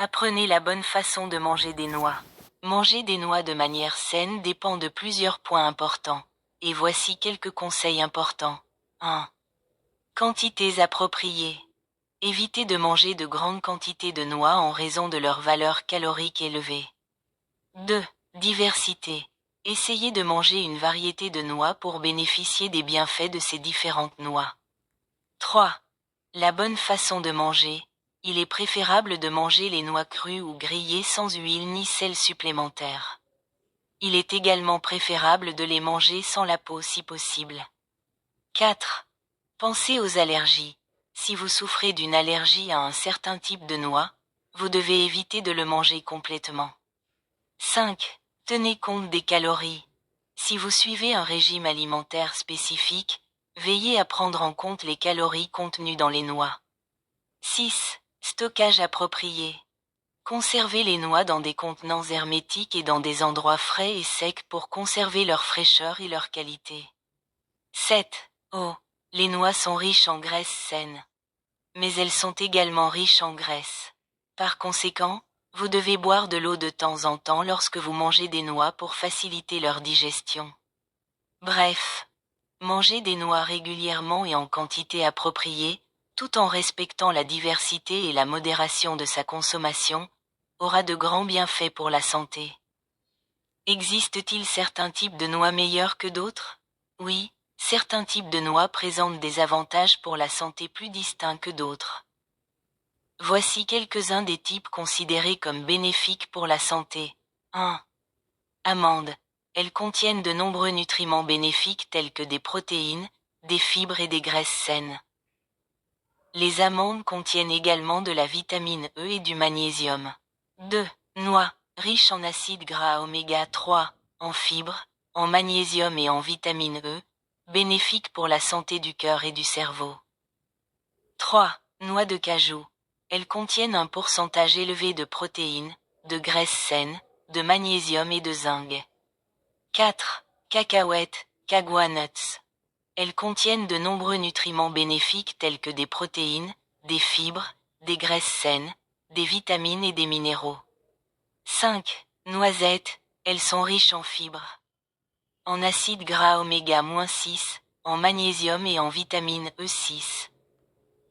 Apprenez la bonne façon de manger des noix. Manger des noix de manière saine dépend de plusieurs points importants. Et voici quelques conseils importants. 1. Quantités appropriées. Évitez de manger de grandes quantités de noix en raison de leur valeur calorique élevée. 2. Diversité. Essayez de manger une variété de noix pour bénéficier des bienfaits de ces différentes noix. 3. La bonne façon de manger. Il est préférable de manger les noix crues ou grillées sans huile ni sel supplémentaire. Il est également préférable de les manger sans la peau si possible. 4. Pensez aux allergies. Si vous souffrez d'une allergie à un certain type de noix, vous devez éviter de le manger complètement. 5. Tenez compte des calories. Si vous suivez un régime alimentaire spécifique, veillez à prendre en compte les calories contenues dans les noix. 6. Stockage approprié. Conservez les noix dans des contenants hermétiques et dans des endroits frais et secs pour conserver leur fraîcheur et leur qualité. 7. Oh, les noix sont riches en graisses saines. Mais elles sont également riches en graisse. Par conséquent, vous devez boire de l'eau de temps en temps lorsque vous mangez des noix pour faciliter leur digestion. Bref, mangez des noix régulièrement et en quantité appropriée, tout en respectant la diversité et la modération de sa consommation, aura de grands bienfaits pour la santé. Existe-t-il certains types de noix meilleurs que d'autres? Oui, certains types de noix présentent des avantages pour la santé plus distincts que d'autres. Voici quelques-uns des types considérés comme bénéfiques pour la santé. 1. Amandes. Elles contiennent de nombreux nutriments bénéfiques tels que des protéines, des fibres et des graisses saines. Les amandes contiennent également de la vitamine E et du magnésium. 2. Noix, riches en acides gras oméga 3, en fibres, en magnésium et en vitamine E, bénéfiques pour la santé du cœur et du cerveau. 3. Noix de cajou. Elles contiennent un pourcentage élevé de protéines, de graisses saines, de magnésium et de zinc. 4. Cacahuètes, cagua nuts. Elles contiennent de nombreux nutriments bénéfiques tels que des protéines, des fibres, des graisses saines, des vitamines et des minéraux. 5. Noisettes, elles sont riches en fibres, en acides gras oméga-6, en magnésium et en vitamine E6.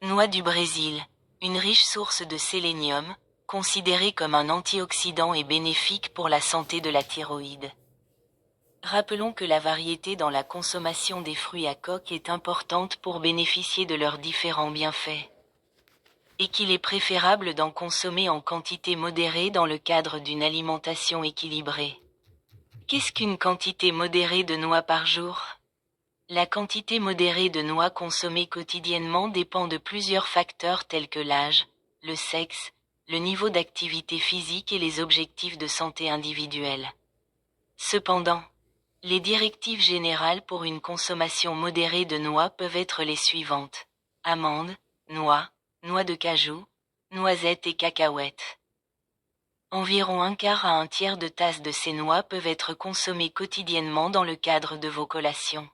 Noix du Brésil, une riche source de sélénium, considérée comme un antioxydant et bénéfique pour la santé de la thyroïde. Rappelons que la variété dans la consommation des fruits à coque est importante pour bénéficier de leurs différents bienfaits. Et qu'il est préférable d'en consommer en quantité modérée dans le cadre d'une alimentation équilibrée. Qu'est-ce qu'une quantité modérée de noix par jour? La quantité modérée de noix consommée quotidiennement dépend de plusieurs facteurs tels que l'âge, le sexe, le niveau d'activité physique et les objectifs de santé individuels. Cependant, les directives générales pour une consommation modérée de noix peuvent être les suivantes. Amandes, noix, noix de cajou, noisettes et cacahuètes. Environ un quart à un tiers de tasse de ces noix peuvent être consommées quotidiennement dans le cadre de vos collations.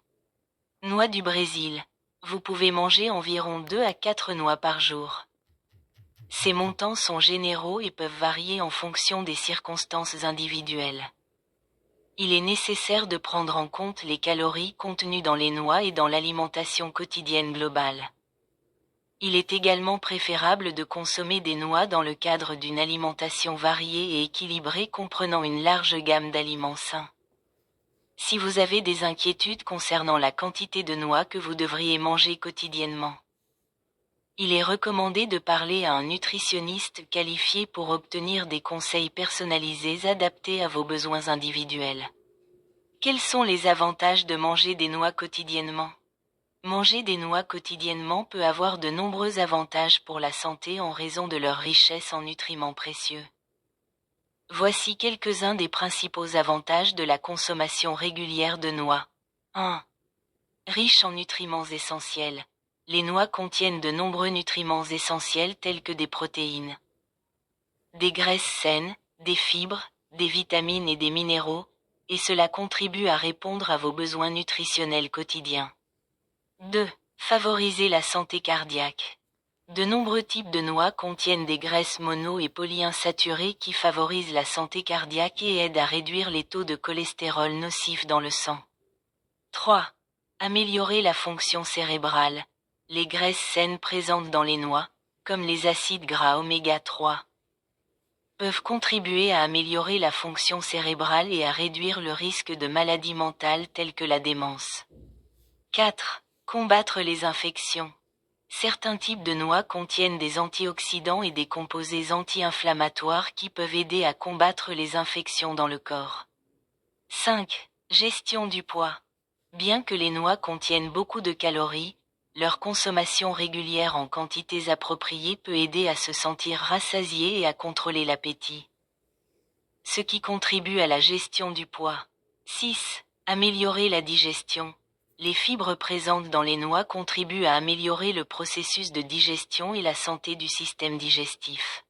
Noix du Brésil. Vous pouvez manger environ 2 à 4 noix par jour. Ces montants sont généraux et peuvent varier en fonction des circonstances individuelles. Il est nécessaire de prendre en compte les calories contenues dans les noix et dans l'alimentation quotidienne globale. Il est également préférable de consommer des noix dans le cadre d'une alimentation variée et équilibrée comprenant une large gamme d'aliments sains. Si vous avez des inquiétudes concernant la quantité de noix que vous devriez manger quotidiennement, il est recommandé de parler à un nutritionniste qualifié pour obtenir des conseils personnalisés adaptés à vos besoins individuels. Quels sont les avantages de manger des noix quotidiennement? Manger des noix quotidiennement peut avoir de nombreux avantages pour la santé en raison de leur richesse en nutriments précieux. Voici quelques-uns des principaux avantages de la consommation régulière de noix. 1. Riche en nutriments essentiels. Les noix contiennent de nombreux nutriments essentiels tels que des protéines, des graisses saines, des fibres, des vitamines et des minéraux, et cela contribue à répondre à vos besoins nutritionnels quotidiens. 2. Favoriser la santé cardiaque. De nombreux types de noix contiennent des graisses mono- et polyinsaturées qui favorisent la santé cardiaque et aident à réduire les taux de cholestérol nocif dans le sang. 3. Améliorer la fonction cérébrale. Les graisses saines présentes dans les noix, comme les acides gras oméga 3, peuvent contribuer à améliorer la fonction cérébrale et à réduire le risque de maladies mentales telles que la démence. 4. Combattre les infections. Certains types de noix contiennent des antioxydants et des composés anti-inflammatoires qui peuvent aider à combattre les infections dans le corps. 5. Gestion du poids. Bien que les noix contiennent beaucoup de calories, leur consommation régulière en quantités appropriées peut aider à se sentir rassasié et à contrôler l'appétit. Ce qui contribue à la gestion du poids. 6. Améliorer la digestion. Les fibres présentes dans les noix contribuent à améliorer le processus de digestion et la santé du système digestif.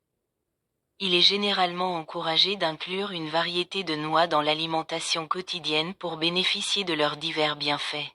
Il est généralement encouragé d'inclure une variété de noix dans l'alimentation quotidienne pour bénéficier de leurs divers bienfaits.